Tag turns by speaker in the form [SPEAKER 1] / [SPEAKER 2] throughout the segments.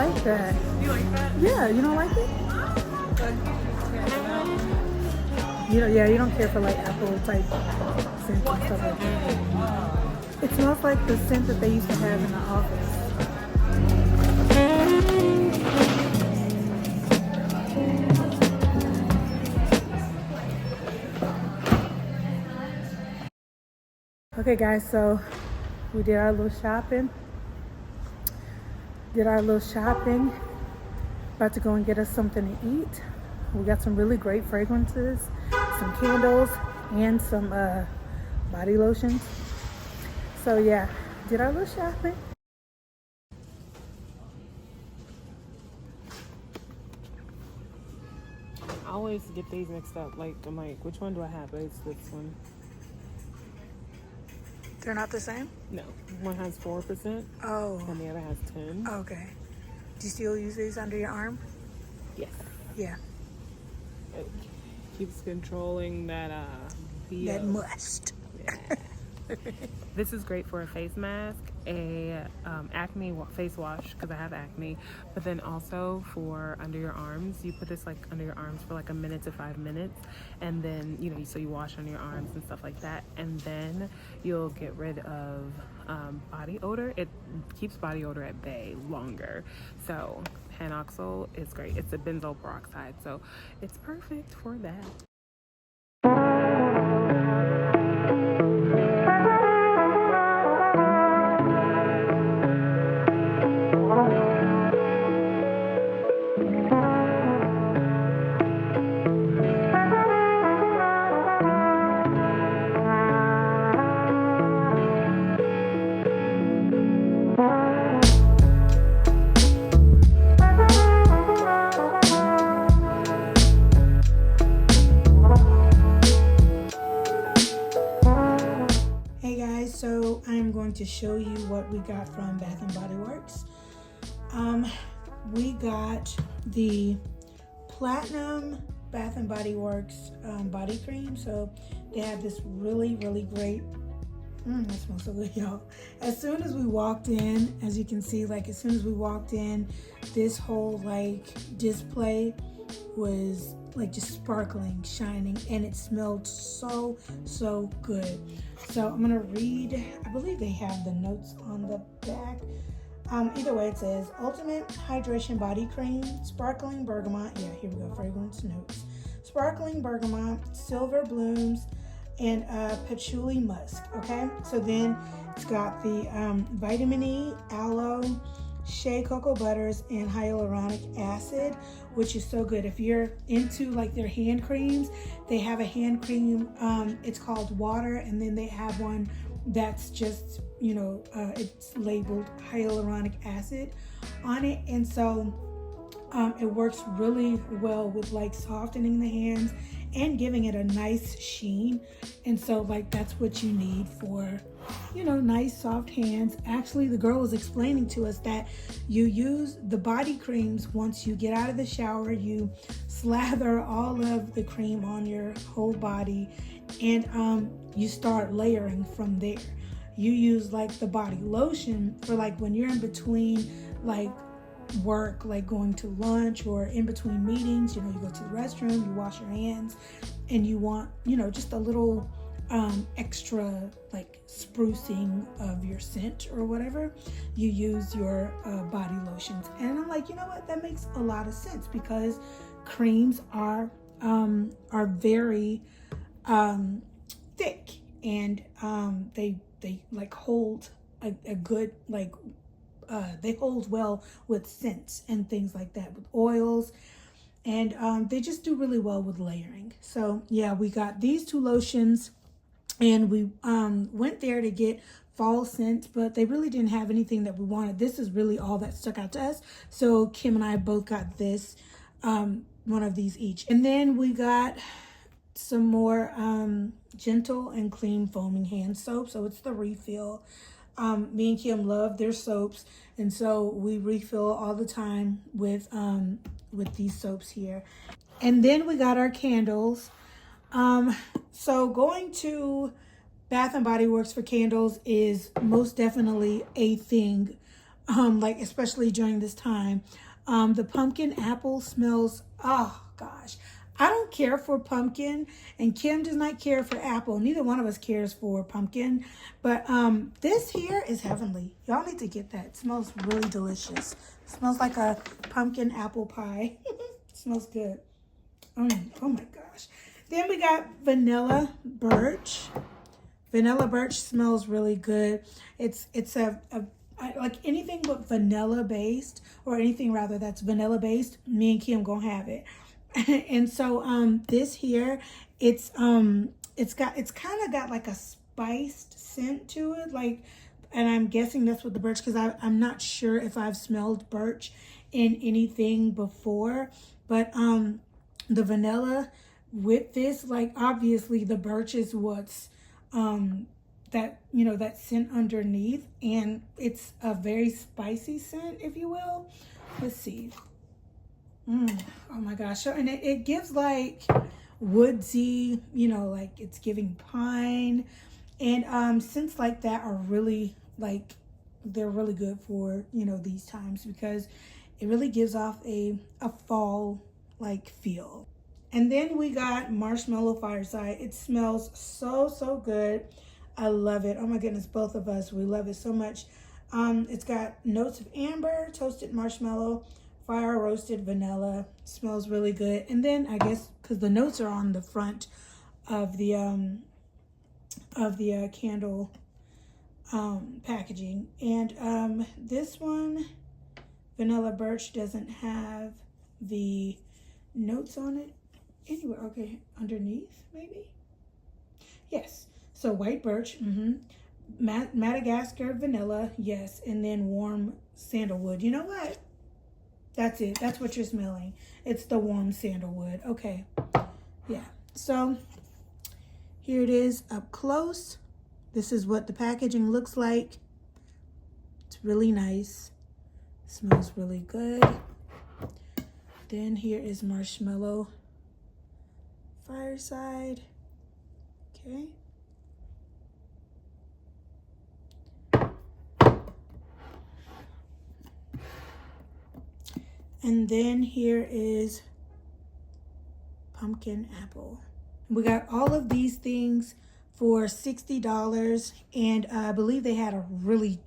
[SPEAKER 1] like that.
[SPEAKER 2] You like that?
[SPEAKER 1] Yeah, you don't like it? Yeah, you don't care for like apple type scents and stuff like that. It smells like the scent that they used to have in the office. Okay guys, so we did our little shopping. About to go and get us something to eat. We got some really great fragrances, some candles, and some body lotions. So yeah, did our little shopping.
[SPEAKER 2] I always get these mixed up. Like, I'm like, which one do I have? But it's this one.
[SPEAKER 1] They're not the same?
[SPEAKER 2] No. One has 4%.
[SPEAKER 1] Oh.
[SPEAKER 2] And the other has 10.
[SPEAKER 1] Okay. Do you still use these under your arm?
[SPEAKER 2] Yes.
[SPEAKER 1] Yeah.
[SPEAKER 2] It keeps controlling that BO.
[SPEAKER 1] That must.
[SPEAKER 2] Yeah. This is great for a face mask, a acne face wash, because I have acne, but then also for under your arms. You put this like under your arms for like a minute to 5 minutes, and then so you wash under your arms and stuff like that, and then you'll get rid of body odor. It keeps body odor at bay longer. So Panoxyl is great. It's a benzoyl peroxide, so it's perfect for that.
[SPEAKER 1] So I'm going to show you what we got from Bath and Body Works. We got the Platinum Bath and Body Works body cream. So they have this really great, that smells so good, y'all. As soon as we walked in, as you can see, this whole like display was like just sparkling, shining, and it smelled so good. So I'm gonna read, I believe they have the notes on the back. Either way, it says Ultimate Hydration Body Cream, Sparkling Bergamot. Yeah, here we go, fragrance notes. Sparkling Bergamot, Silver Blooms, and Patchouli Musk, okay? So then it's got the Vitamin E, Aloe, Shea Cocoa Butters, and Hyaluronic Acid, which is so good. If you're into like their hand creams, they have a hand cream, it's called Water, and then they have one that's just, it's labeled Hyaluronic Acid on it. And so it works really well with like softening the hands and giving it a nice sheen. And so like that's what you need for nice soft hands. Actually, the girl was explaining to us that you use the body creams once you get out of the shower. You slather all of the cream on your whole body, and you start layering from there. You use like the body lotion for like when you're in between like work, like going to lunch or in between meetings. You go to the restroom, you wash your hands, and you want just a little extra like sprucing of your scent or whatever. You use your body lotions. And I'm like, you know what, that makes a lot of sense, because creams are very thick, and they like hold a good like they hold well with scents and things like that, with oils, and they just do really well with layering. So yeah, we got these two lotions, and we went there to get fall scents, but they really didn't have anything that we wanted. This is really all that stuck out to us. So Kim and I both got this, one of these each. And then we got some more gentle and clean foaming hand soap. So it's the refill. Me and Kim love their soaps, and so we refill all the time with these soaps here. And then we got our candles. So going to Bath and Body Works for candles is most definitely a thing like especially during this time. The pumpkin apple smells, oh gosh. I don't care for pumpkin, and Kim does not care for apple. Neither one of us cares for pumpkin. But this here is heavenly. Y'all need to get that. It smells really delicious. It smells like a pumpkin apple pie. It smells good. Oh my gosh. Then we got vanilla birch. Vanilla birch smells really good. It's like anything but vanilla based, or anything rather that's vanilla based, me and Kim gonna have it. And so this here, it's kind of got like a spiced scent to it, like, and I'm guessing that's what the birch, because I'm not sure if I've smelled birch in anything before, but the vanilla with this, like, obviously the birch is what's that, you know, that scent underneath, and it's a very spicy scent, if you will. Let's see. Oh my gosh. And it gives like woodsy, you know, like it's giving pine, and scents like that are really, like, they're really good for, you know, these times, because it really gives off a fall like feel. And then we got Marshmallow Fireside. It smells so good. I love it. Oh my goodness, both of us, we love it so much. It's got notes of amber, toasted marshmallow, fire roasted vanilla. Smells really good. And then I guess because the notes are on the front of the candle packaging, and this one, vanilla birch, doesn't have the notes on it anywhere. Okay, underneath maybe. Yes. So white birch, Madagascar vanilla, yes, and then warm sandalwood. You know what? That's it. That's what you're smelling. It's the warm sandalwood. Okay. Yeah. So here it is up close. This is what the packaging looks like. It's really nice. Smells really good. Then here is Marshmallow Fireside. Okay. And then here is Pumpkin Apple. We got all of these things for $60, and I believe they had a really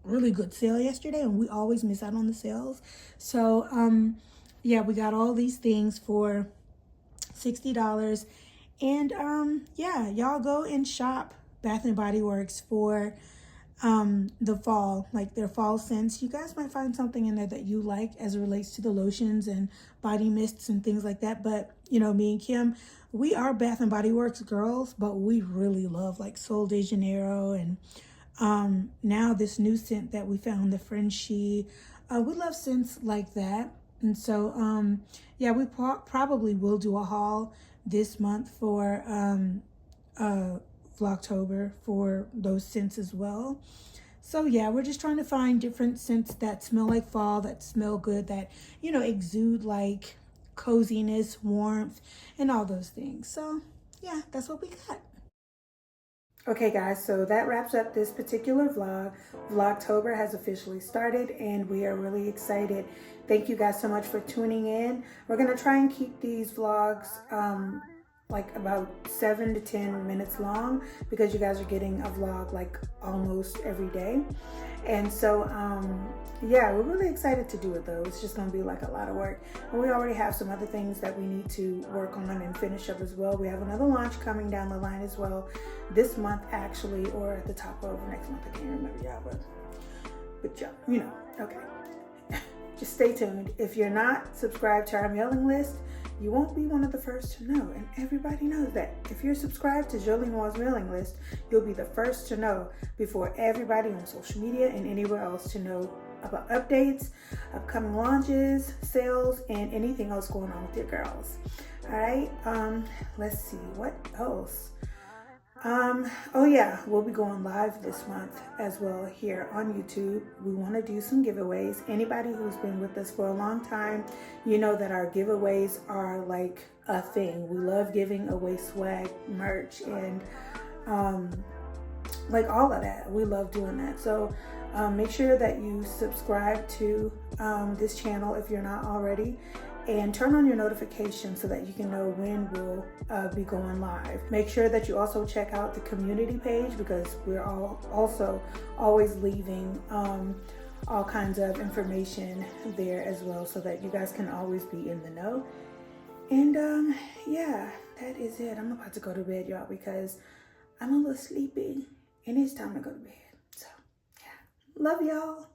[SPEAKER 1] good sale yesterday, and we always miss out on the sales. So yeah, we got all these things for $60, and yeah, y'all go and shop Bath and Body Works for the fall, like their fall scents. You guys might find something in there that you like as it relates to the lotions and body mists and things like that. But you know, me and Kim, we are Bath and Body Works girls, but we really love like Sol de Janeiro, and now this new scent that we found, the Frenchie. We love scents like that. And so yeah, we probably will do a haul this month for Vlogtober for those scents as well. So yeah, we're just trying to find different scents that smell like fall, that smell good, that, you know, exude like coziness, warmth, and all those things. So yeah, that's what we got. Okay guys, so that wraps up this particular vlog. Vlogtober has officially started, and we are really excited. Thank you guys so much for tuning in. We're gonna try and keep these vlogs like about 7 to 10 minutes long, because you guys are getting a vlog like almost every day. And so yeah, we're really excited to do it though. It's just gonna be like a lot of work, and we already have some other things that we need to work on and finish up as well. We have another launch coming down the line as well this month actually, or at the top of next month. I can't remember, y'all, but y'all, you know, okay. Just stay tuned. If you're not subscribed to our mailing list, you won't be one of the first to know. And everybody knows that. If you're subscribed to Jolie Noire's mailing list, you'll be the first to know before everybody on social media and anywhere else to know about updates, upcoming launches, sales, and anything else going on with your girls. All right, let's see, what else? Oh yeah, we'll be going live this month as well here on YouTube. We want to do some giveaways. Anybody who's been with us for a long time, you know that our giveaways are like a thing. We love giving away swag, merch, and like all of that. We love doing that. So Make sure that you subscribe to this channel if you're not already, and turn on your notifications so that you can know when we'll be going live. Make sure that you also check out the community page, because we're also always leaving all kinds of information there as well, so that you guys can always be in the know. And yeah, that is it. I'm about to go to bed, y'all, because I'm a little sleepy and it's time to go to bed. So yeah, love y'all.